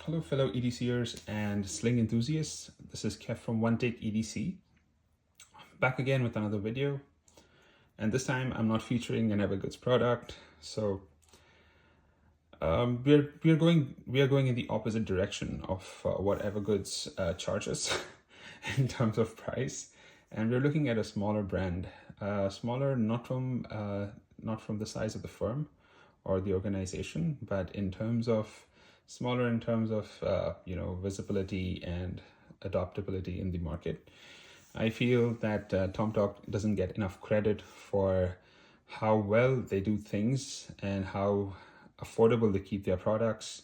Hello fellow EDCers and sling enthusiasts. This is Kev from One Take EDC, back again with another video. And this time I'm not featuring an Evergoods product. So we are going in the opposite direction of what Evergoods charges in terms of price. And we're looking at a smaller brand, smaller not from the size of the firm or the organization, but in terms of smaller in terms of visibility and adoptability in the market. I feel that TomToc doesn't get enough credit for how well they do things and how affordable they keep their products,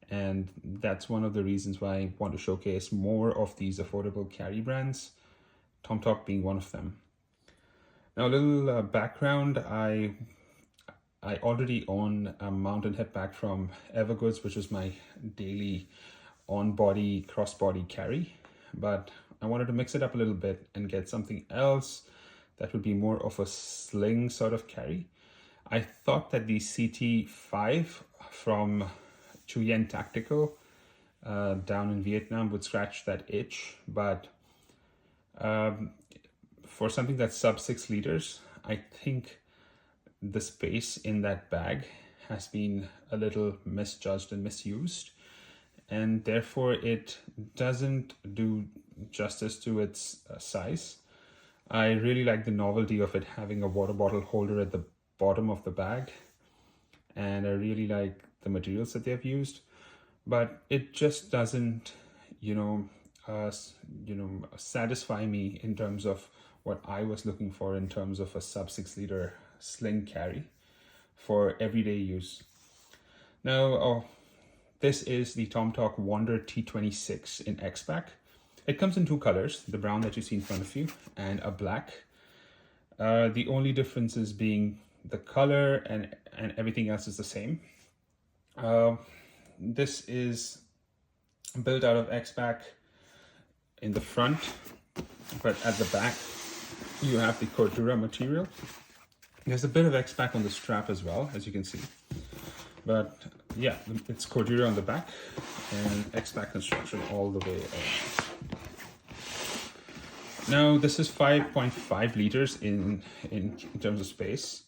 and that's one of the reasons why I want to showcase more of these affordable carry brands, TomToc being one of them. Now, a little background. I already own a mountain head pack from Evergoods, which is my daily on-body, cross-body carry. But I wanted to mix it up a little bit and get something else that would be more of a sling sort of carry. I thought that the CT5 from Chuyen Tactical down in Vietnam would scratch that itch. But for something that's sub 6 liters, I think the space in that bag has been a little misjudged and misused, and therefore it doesn't do justice to its size. I really like the novelty of it having a water bottle holder at the bottom of the bag, and I really like the materials that they've used, but it just doesn't satisfy me in terms of what I was looking for in terms of a sub 6 liter sling carry for everyday use. Now, this is the TomToc Wonder T26 in X-Pac. It comes in two colors, the brown that you see in front of you and a black. The only differences being the color, and everything else is the same. This is built out of X-Pac in the front, but at the back you have the Cordura material. There's a bit of X-Pac on the strap as well, as you can see. But yeah, it's Cordura on the back and X-Pac construction all the way around. Now, this is 5.5 liters in terms of space,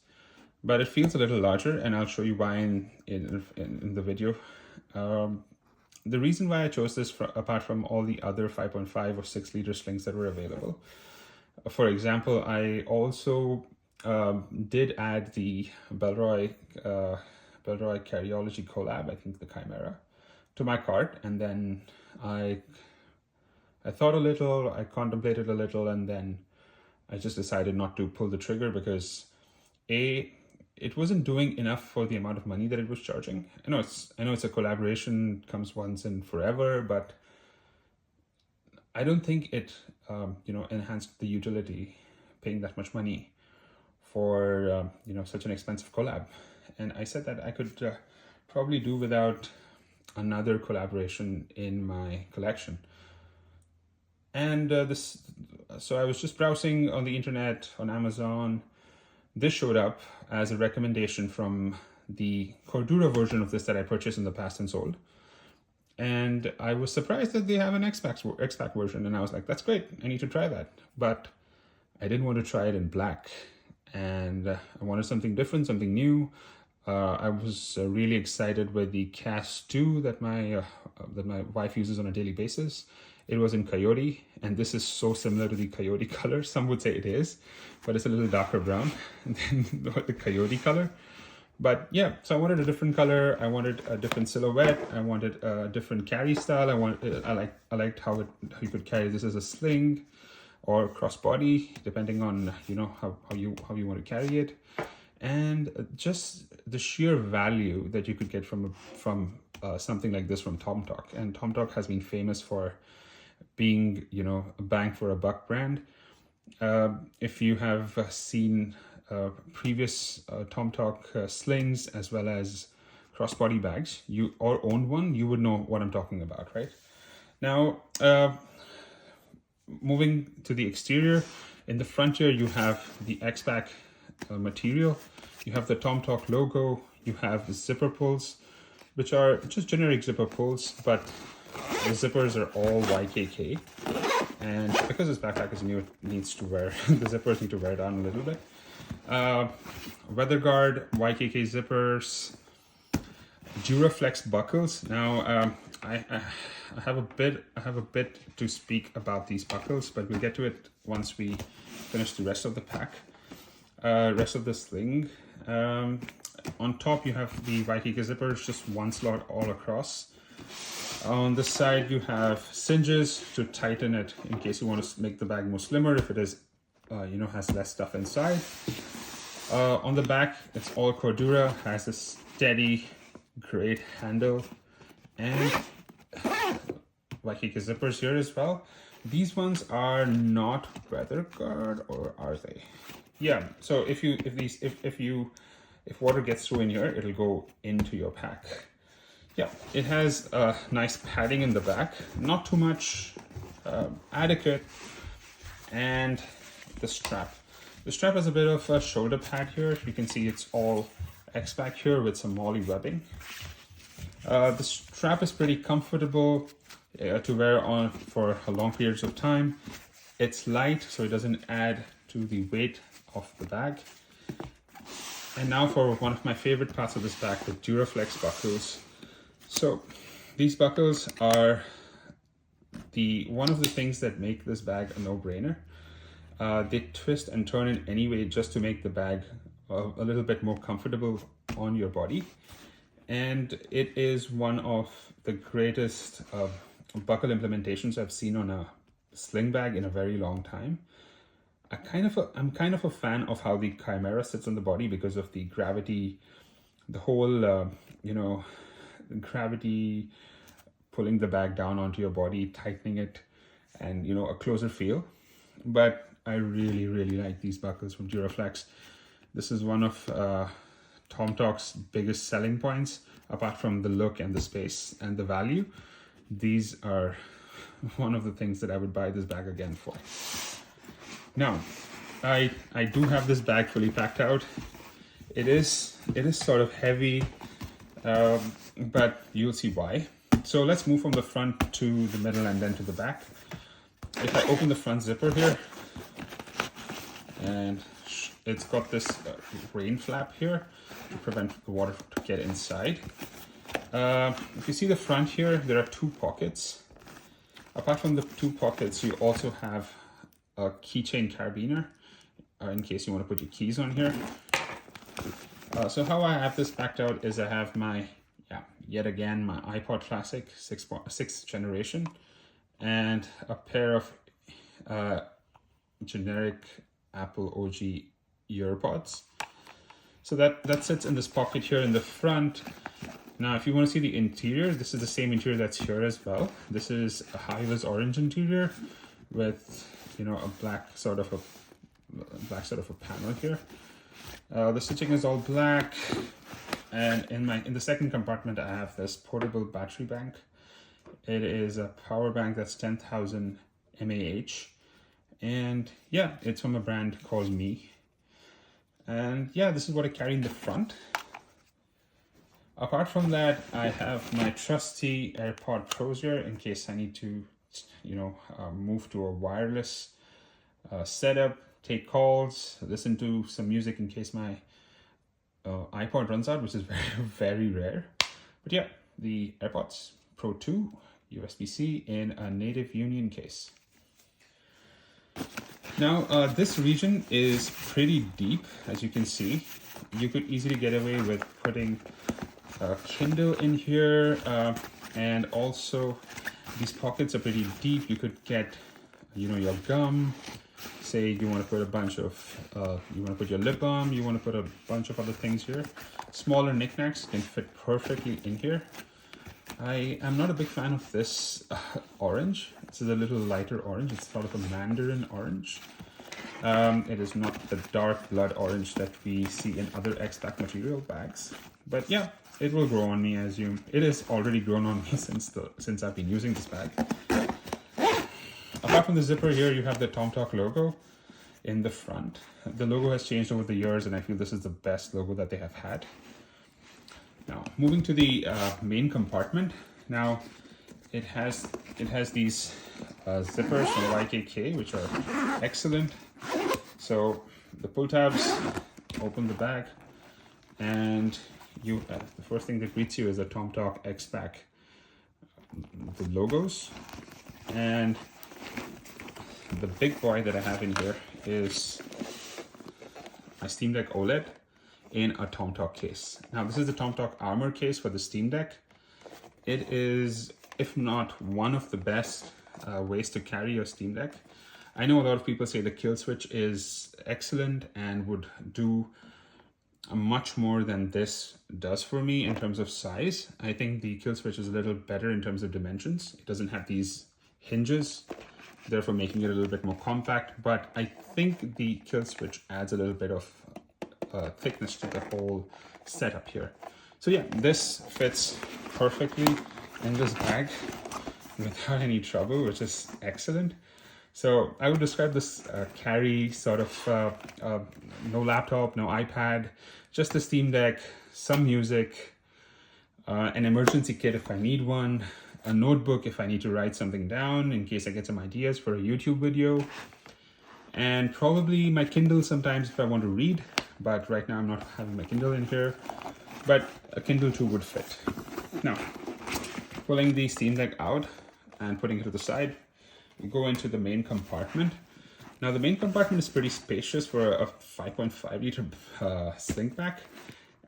but it feels a little larger, and I'll show you why in the video. The reason why I chose this, apart from all the other 5.5 or 6 liter slings that were available, for example, I also did add the Bellroy Carryology collab, I think the Chimera, to my cart, and then I thought a little, I contemplated a little, and then I just decided not to pull the trigger because it wasn't doing enough for the amount of money that it was charging. I know it's a collaboration, comes once and forever, but I don't think it enhanced the utility paying that much money for such an expensive collab. And I said that I could probably do without another collaboration in my collection. And so I was just browsing on the internet, on Amazon. This showed up as a recommendation from the Cordura version of this that I purchased in the past and sold. And I was surprised that they have an X-Pac version, and I was like, that's great, I need to try that. But I didn't want to try it in black, and I wanted something different, something new. I was really excited with the Cast 2 that my wife uses on a daily basis. It was in Coyote, and this is so similar to the Coyote color. Some would say it is, but it's a little darker brown than the Coyote color. But yeah, so I wanted a different color. I wanted a different silhouette. I wanted a different carry style. I liked how you could carry this as a sling or crossbody, depending on how you want to carry it, and just the sheer value that you could get from something like this from TomToc. And TomToc has been famous for being a bang for a buck brand. If you have seen previous TomToc slings as well as crossbody bags, or owned one, you would know what I'm talking about, right? Now, moving to the exterior, in the front here you have the X-Pac material, you have the TomToc logo, you have the zipper pulls, which are just generic zipper pulls, but the zippers are all YKK. And because this backpack is new, it needs to wear, the zippers need to wear down a little bit. Weather guard, YKK zippers, Duraflex buckles. Now, I have a bit to speak about these buckles, but we'll get to it once we finish the rest of the pack, rest of the sling. On top, you have the YKK zippers, just one slot all across. On this side, you have cinches to tighten it in case you want to make the bag more slimmer if it is, has less stuff inside. On the back, it's all Cordura, has a steady, great handle, and YKK zippers here as well. These ones are not weather guard, or are they? Yeah. So if water gets through in here, it'll go into your pack. Yeah, it has a nice padding in the back, not too much, adequate, and the strap. The strap has a bit of a shoulder pad here. You can see it's all X-Pac here with some moly webbing. The strap is pretty comfortable to wear on for long periods of time. It's light, so it doesn't add to the weight of the bag. And now for one of my favorite parts of this bag, the Duraflex buckles. So these buckles are one of the things that make this bag a no-brainer. They twist and turn in any way just to make the bag a little bit more comfortable on your body. And it is one of the greatest buckle implementations I've seen on a sling bag in a very long time. I'm kind of a fan of how the Chimera sits on the body because of the gravity, the whole, gravity pulling the bag down onto your body, tightening it, and, a closer feel. But I really, really like these buckles from Duraflex. This is one of TomToc's biggest selling points, apart from the look and the space and the value. These are one of the things that I would buy this bag again for. Now, I do have this bag fully packed out. It is sort of heavy, but you'll see why. So let's move from the front to the middle and then to the back. If I open the front zipper here, and it's got this rain flap here to prevent the water to get inside. If you see the front here, there are two pockets. Apart from the two pockets, you also have a keychain carabiner in case you want to put your keys on here. So how I have this packed out is I have my, yet again, my iPod Classic 6th generation and a pair of generic Apple OG earpods. So that sits in this pocket here in the front. Now, if you want to see the interior, this is the same interior that's here as well. This is a high-vis orange interior with, a black sort of a panel here. The stitching is all black, and in the second compartment I have this portable battery bank. It is a power bank that's 10,000 mAh, and it's from a brand called Me. And this is what I carry in the front. Apart from that, I have my trusty AirPod Pros here in case I need to, move to a wireless setup, take calls, listen to some music in case my iPod runs out, which is very, very rare. But the AirPods Pro 2 USB-C in a native Union case. Now, this region is pretty deep, as you can see. You could easily get away with putting a Kindle in here, and also these pockets are pretty deep. You could get, your gum. Say you want to put a bunch of, you want to put your lip balm, you want to put a bunch of other things here. Smaller knickknacks can fit perfectly in here. I am not a big fan of this orange. This is a little lighter orange. It's sort of a mandarin orange. It is not the dark blood orange that we see in other X-Pac material bags. But it will grow on me, I assume. It has already grown on me since I've been using this bag. Apart from the zipper here, you have the TomToc logo in the front. The logo has changed over the years, and I feel this is the best logo that they have had. Now, moving to the main compartment. Now, it has these zippers from YKK, which are excellent. So the pull tabs open the bag, and you the first thing that greets you is a TomToc X-Pac, the logos, and the big boy that I have in here is my Steam Deck OLED in a TomToc case. Now, this is the TomToc Armor case for the Steam Deck. It is, if not one of the best ways to carry your Steam Deck. I know a lot of people say the kill switch is excellent and would do much more than this does for me in terms of size. I think the kill switch is a little better in terms of dimensions. It doesn't have these hinges, therefore making it a little bit more compact, but I think the kill switch adds a little bit of thickness to the whole setup here. So yeah, this fits perfectly in this bag without any trouble, which is excellent. So I would describe this carry sort of no laptop, no iPad, just the Steam Deck, some music, an emergency kit if I need one, a notebook if I need to write something down in case I get some ideas for a YouTube video, and probably my Kindle sometimes if I want to read, but right now I'm not having my Kindle in here, but a Kindle too would fit. Now, pulling the Steam Deck out and putting it to the side, we go into the main compartment. Now, the main compartment is pretty spacious for a 5.5 liter Sling Bag.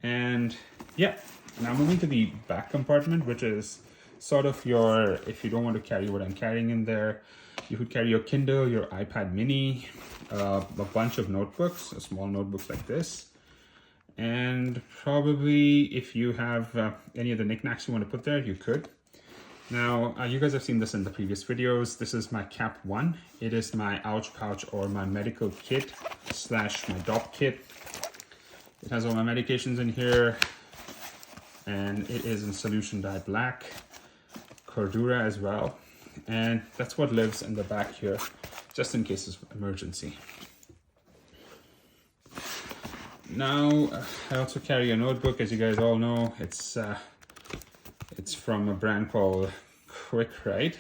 And yeah, now moving to the back compartment, which is sort of your, if you don't want to carry what I'm carrying in there, you could carry your Kindle, your iPad mini, a bunch of notebooks, small notebooks like this. And probably if you have any of the knickknacks you want to put there, you could. Now, you guys have seen this in the previous videos. This is my Cap 1. It is my ouch pouch or my medical kit / my DOP kit. It has all my medications in here, and it is in solution dye black, Cordura as well. And that's what lives in the back here, just in case of emergency. Now, I also carry a notebook, as you guys all know. It's from a brand called Quick Write.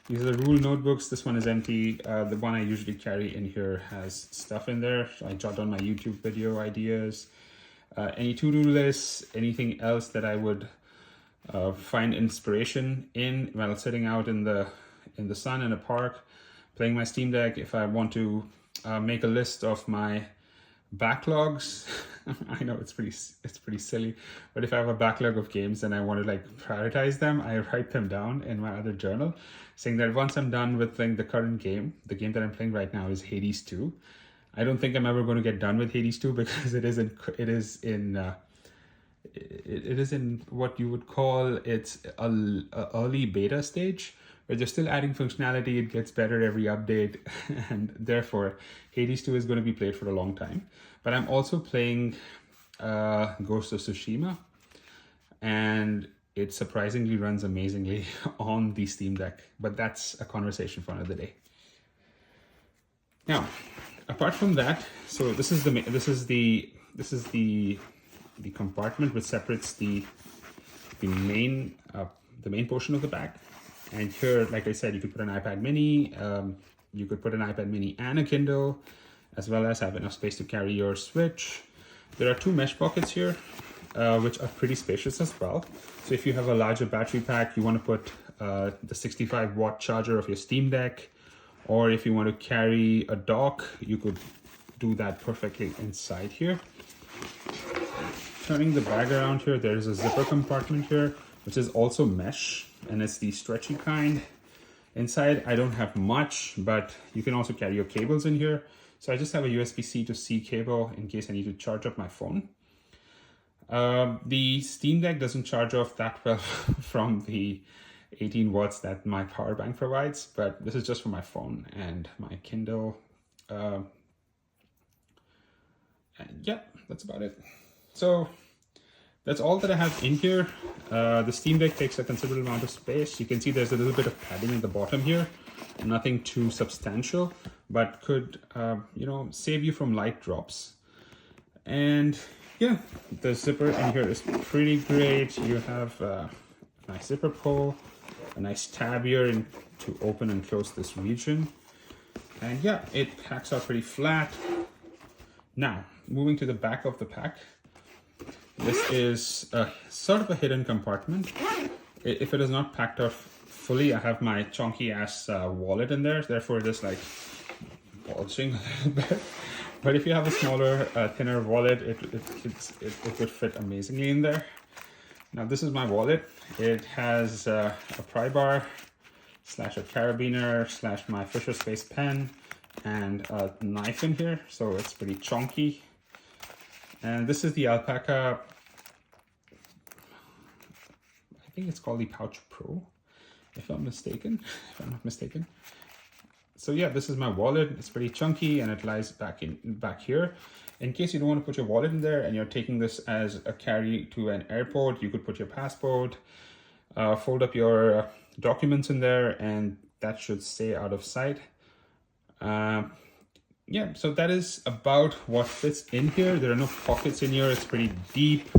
These are the rule notebooks. This one is empty. The one I usually carry in here has stuff in there. So I jot down my YouTube video ideas, any to-do lists, anything else that I would find inspiration in while sitting out in the sun in a park, playing my Steam Deck. If I want to make a list of my backlogs, I know it's pretty silly, but if I have a backlog of games and I want to like prioritize them, I write them down in my other journal, saying that once I'm done with playing the current game, the game that I'm playing right now is Hades 2. I don't think I'm ever going to get done with Hades 2 because it is in what you would call it's a early beta stage, where they're still adding functionality. It gets better every update, and therefore Hades 2 is going to be played for a long time. But I'm also playing Ghost of Tsushima, and it surprisingly runs amazingly on the Steam Deck, but that's a conversation for another day. Now, apart from that, so this is the compartment which separates the main portion of the bag. And here, like I said, you could put an iPad mini, you could put an iPad mini and a Kindle, as well as have enough space to carry your Switch. There are two mesh pockets here, which are pretty spacious as well. So if you have a larger battery pack, you want to put the 65 watt charger of your Steam Deck, or if you want to carry a dock, you could do that perfectly inside here. Turning the bag around here, there is a zipper compartment here, which is also mesh, and it's the stretchy kind. Inside, I don't have much, but you can also carry your cables in here. So I just have a USB-C to C cable in case I need to charge up my phone. The Steam Deck doesn't charge off that well from the 18 watts that my power bank provides, but this is just for my phone and my Kindle. And yeah, that's about it. So that's all that I have in here. The Steam Deck takes a considerable amount of space. You can see there's a little bit of padding at the bottom here. Nothing too substantial, but could save you from light drops. And yeah, the zipper in here is pretty great. You have a nice zipper pull, a nice tab here to open and close this region. And yeah, it packs out pretty flat. Now, moving to the back of the pack, this is sort of a hidden compartment. If it is not packed out fully, I have my chunky ass wallet in there, therefore it is like bulging a little bit. But if you have a smaller, thinner wallet, it would fit amazingly in there. Now this is my wallet. It has a pry bar slash a carabiner slash my Fisher Space pen and a knife in here, so it's pretty chunky. And this is the Alpaca, I think it's called the Pouch Pro, if I'm not mistaken. So yeah, this is my wallet. It's pretty chunky and it lies back here. In case you don't want to put your wallet in there and you're taking this as a carry to an airport, you could put your passport, fold up your documents in there, and that should stay out of sight. Yeah, so that is about what fits in here. There are no pockets in here. It's pretty deep.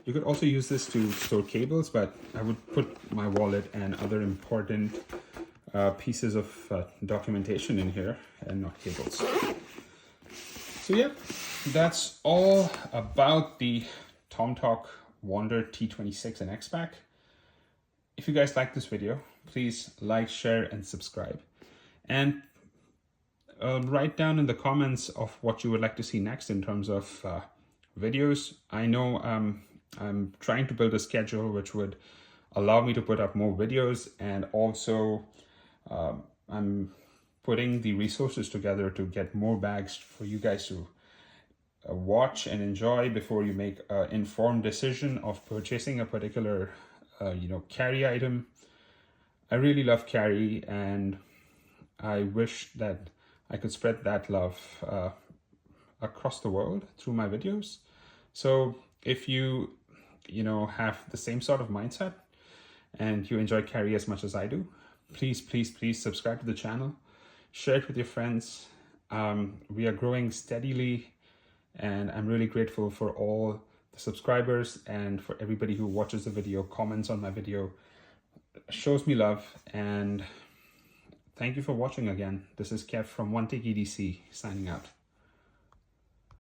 You could also use this to store cables, but I would put my wallet and other important pieces of documentation in here and not cables. So yeah, that's all about the TomToc Wonder T26 and X-Pac. If you guys like this video, please like, share, and subscribe. And write down in the comments of what you would like to see next in terms of videos. I know I'm trying to build a schedule which would allow me to put up more videos, and also I'm putting the resources together to get more bags for you guys to watch and enjoy before you make an informed decision of purchasing a particular carry item. I really love carry, and I wish that I could spread that love across the world through my videos. So if you have the same sort of mindset and you enjoy carry as much as I do, please subscribe to the channel, share it with your friends. We are growing steadily, and I'm really grateful for all the subscribers and for everybody who watches the video, comments on my video, shows me love. And thank you for watching again. This is Kev from One Take EDC signing out.